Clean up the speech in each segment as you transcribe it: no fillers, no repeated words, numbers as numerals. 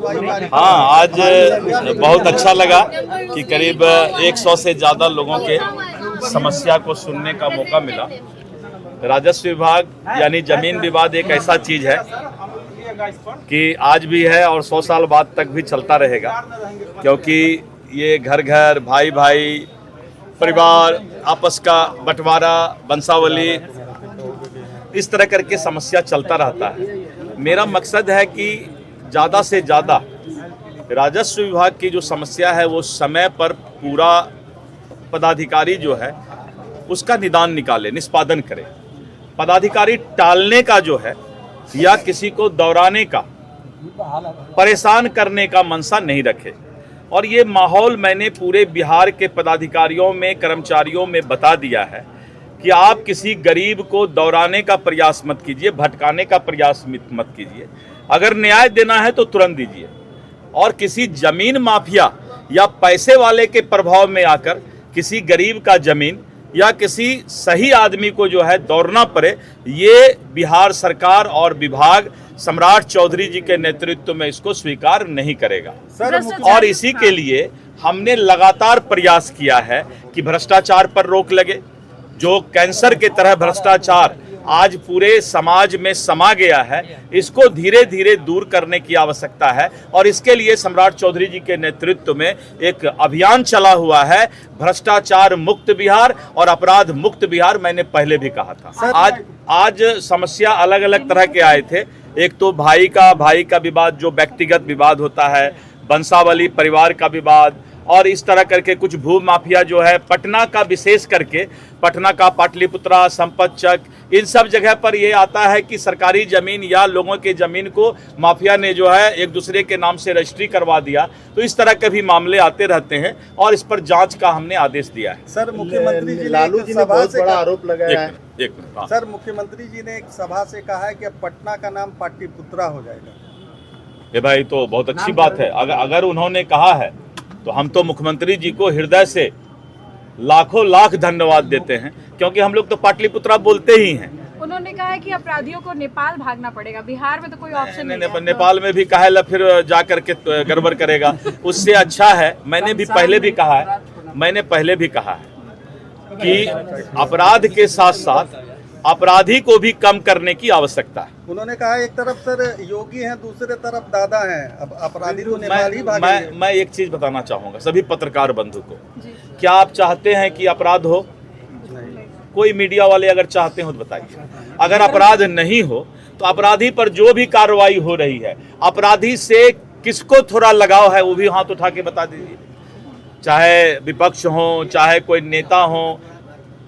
हाँ, आज बहुत अच्छा लगा कि करीब 100 से ज़्यादा लोगों के समस्या को सुनने का मौका मिला। राजस्व विभाग यानी जमीन विवाद एक ऐसा चीज है कि आज भी है और 100 साल बाद तक भी चलता रहेगा, क्योंकि ये घर घर, भाई भाई, परिवार, आपस का बंटवारा, वंशावली, इस तरह करके समस्या चलता रहता है। मेरा मकसद है कि ज़्यादा से ज़्यादा राजस्व विभाग की जो समस्या है वो समय पर पूरा पदाधिकारी जो है उसका निदान निकाले, निष्पादन करे। पदाधिकारी टालने का जो है या किसी को दौड़ाने का, परेशान करने का मनसा नहीं रखे। और ये माहौल मैंने पूरे बिहार के पदाधिकारियों में, कर्मचारियों में बता दिया है कि आप किसी गरीब को दौड़ाने का प्रयास मत कीजिए, भटकाने का प्रयास मत कीजिए। अगर न्याय देना है तो तुरंत दीजिए। और किसी जमीन माफिया या पैसे वाले के प्रभाव में आकर किसी गरीब का जमीन या किसी सही आदमी को जो है दौड़ना पड़े, ये बिहार सरकार और विभाग सम्राट चौधरी जी के नेतृत्व में इसको स्वीकार नहीं करेगा। और इसी के लिए हमने लगातार प्रयास किया है कि भ्रष्टाचार पर रोक लगे। जो कैंसर के तरह भ्रष्टाचार आज पूरे समाज में समा गया है, इसको धीरे धीरे दूर करने की आवश्यकता है। और इसके लिए सम्राट चौधरी जी के नेतृत्व में एक अभियान चला हुआ है, भ्रष्टाचार मुक्त बिहार और अपराध मुक्त बिहार। मैंने पहले भी कहा था। आज समस्या अलग अलग तरह के आए थे। एक तो भाई का विवाद, जो व्यक्तिगत विवाद होता है, वंशावली परिवार का विवाद, और इस तरह करके कुछ भू माफिया जो है पटना का, विशेष करके पटना का पाटलिपुत्रा, संपतचक, इन सब जगह पर ये आता है कि सरकारी जमीन या लोगों के जमीन को माफिया ने जो है एक दूसरे के नाम से रजिस्ट्री करवा दिया। तो इस तरह के भी मामले आते रहते हैं और इस पर जांच का हमने आदेश दिया है। सर, मुख्यमंत्री जी लालू जी ने बहुत बड़ा आरोप लगाया है। एक मिनट। सर, मुख्यमंत्री जी ने एक सभा से कहा है कि अब पटना का नाम पाटलिपुत्रा हो जाएगा। ये भाई तो बहुत अच्छी बात है। अगर उन्होंने कहा है तो हम तो मुख्यमंत्री जी को हृदय से लाखों लाख धन्यवाद देते हैं, क्योंकि हम लोग तो पाटलिपुत्रा बोलते ही हैं। उन्होंने कहा है कि अपराधियों को नेपाल भागना पड़ेगा, बिहार में तो कोई ऑप्शन नहीं है। नेपाल में भी कहे ला फिर जा करके गड़बड़ करेगा। उससे अच्छा है, मैंने पहले भी कहा है कि अपराध के साथ साथ अपराधी को भी कम करने की आवश्यकता है। उन्होंने कहा एक तरफ सर योगी हैं, दूसरे तरफ दादा हैं, अब अपराधी तो नेपाल ही भागेंगे। मैं एक चीज बताना चाहूंगा सभी पत्रकार बंधु को, क्या आप चाहते हैं कि अपराध हो? कोई मीडिया वाले अगर चाहते हो तो बताइए। अगर अपराध नहीं हो तो अपराधी पर जो भी कार्रवाई हो रही है, अपराधी से किसको थोड़ा लगाव है वो भी हाथ उठा के बता दीजिए। चाहे विपक्ष हो, चाहे कोई नेता हो,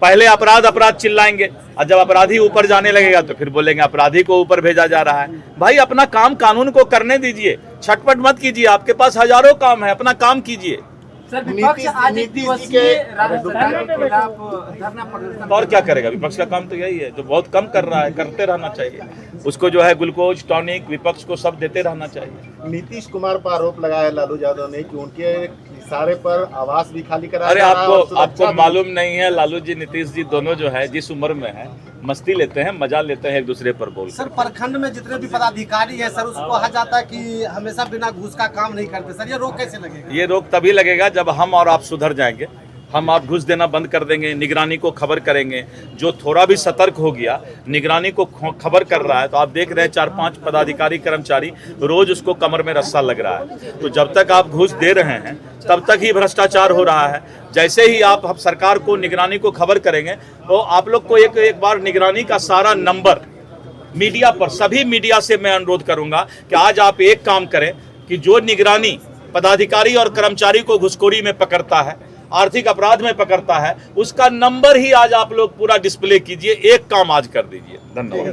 पहले अपराध चिल्लाएंगे और जब अपराधी ऊपर जाने लगेगा तो फिर बोलेंगे अपराधी को ऊपर भेजा जा रहा है। भाई अपना काम कानून को करने दीजिए, छटपट मत कीजिए। आपके पास हजारों काम है, अपना काम कीजिए। सर, विपक्ष आज एक दिवसीय राज्य सरकार के खिलाफ धरना प्रदर्शन, और क्या करेगा? विपक्ष का काम तो यही है, जो बहुत कम कर रहा है, करते रहना चाहिए। उसको जो है ग्लूकोज, टॉनिक, विपक्ष को सब देते रहना चाहिए। नीतीश कुमार पर आरोप लगाया लालू यादव ने कि उनके इशारे पर आवास भी खाली करा। अरे आपको मालूम नहीं है, लालू जी, नीतीश जी दोनों जो है जिस उम्र में है, मस्ती लेते हैं, मजा लेते हैं एक दूसरे पर बोल। सर, प्रखंड में जितने भी पदाधिकारी है सर, उसको कहा जाता है कि हमेशा बिना घूस का काम नहीं करते। सर, ये रोक कैसे लगेगा? ये रोक तभी लगेगा जब हम और आप सुधर जाएंगे। हम आप घुस देना बंद कर देंगे, निगरानी को खबर करेंगे। जो थोड़ा भी सतर्क हो गया, निगरानी को खबर कर रहा है, तो आप देख रहे हैं 4-5 पदाधिकारी कर्मचारी रोज उसको कमर में रस्सा लग रहा है। तो जब तक आप घुस दे रहे हैं तब तक ही भ्रष्टाचार हो रहा है। जैसे ही आप सरकार को, निगरानी को खबर करेंगे तो आप लोग को एक बार निगरानी का सारा नंबर मीडिया पर, सभी मीडिया से मैं अनुरोध करूंगा कि आज आप एक काम करें कि जो निगरानी पदाधिकारी और कर्मचारी को घुसखोरी में पकड़ता है, आर्थिक अपराध में पकड़ता है, उसका नंबर ही आज आप लोग पूरा डिस्प्ले कीजिए। एक काम आज कर दीजिए। धन्यवाद।